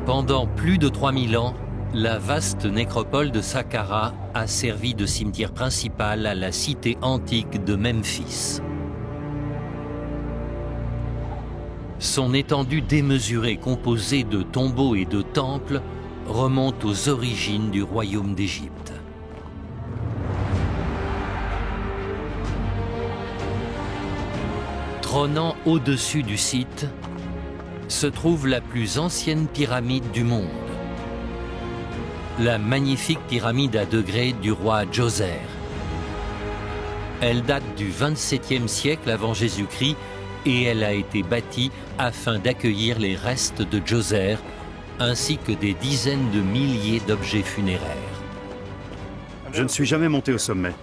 Pendant plus de 3000 ans, la vaste nécropole de Saqqara a servi de cimetière principal à la cité antique de Memphis. Son étendue démesurée composée de tombeaux et de temples remonte aux origines du royaume d'Égypte. Trônant au-dessus du site, se trouve la plus ancienne pyramide du monde. La magnifique pyramide à degrés du roi Djoser. Elle date du XVIIe siècle avant Jésus-Christ et elle a été bâtie afin d'accueillir les restes de Djoser ainsi que des dizaines de milliers d'objets funéraires. Je ne suis jamais monté au sommet.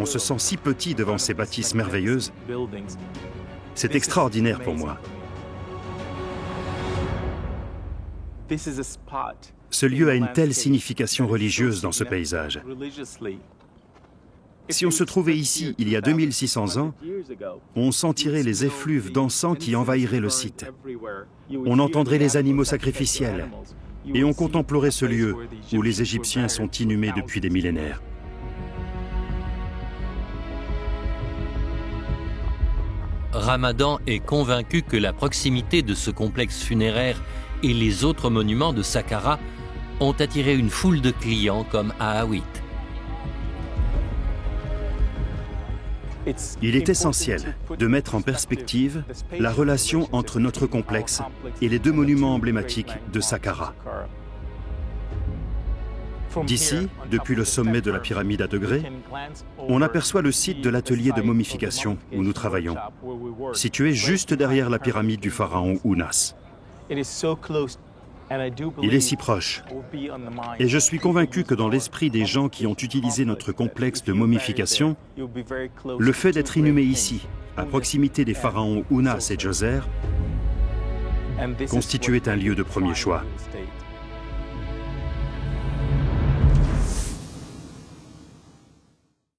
On se sent si petit devant ces bâtisses merveilleuses. C'est extraordinaire pour moi. Ce lieu a une telle signification religieuse dans ce paysage. Si on se trouvait ici il y a 2600 ans, on sentirait les effluves d'encens qui envahiraient le site. On entendrait les animaux sacrificiels et on contemplerait ce lieu où les Égyptiens sont inhumés depuis des millénaires. Ramadan est convaincu que la proximité de ce complexe funéraire et les autres monuments de Saqqara ont attiré une foule de clients comme Aawit. Il est essentiel de mettre en perspective la relation entre notre complexe et les deux monuments emblématiques de Saqqara. D'ici, depuis le sommet de la pyramide à degrés, on aperçoit le site de l'atelier de momification où nous travaillons, situé juste derrière la pyramide du pharaon Ounas. Il est si proche, et je suis convaincu que dans l'esprit des gens qui ont utilisé notre complexe de momification, le fait d'être inhumé ici, à proximité des pharaons Ounas et Djoser, constituait un lieu de premier choix.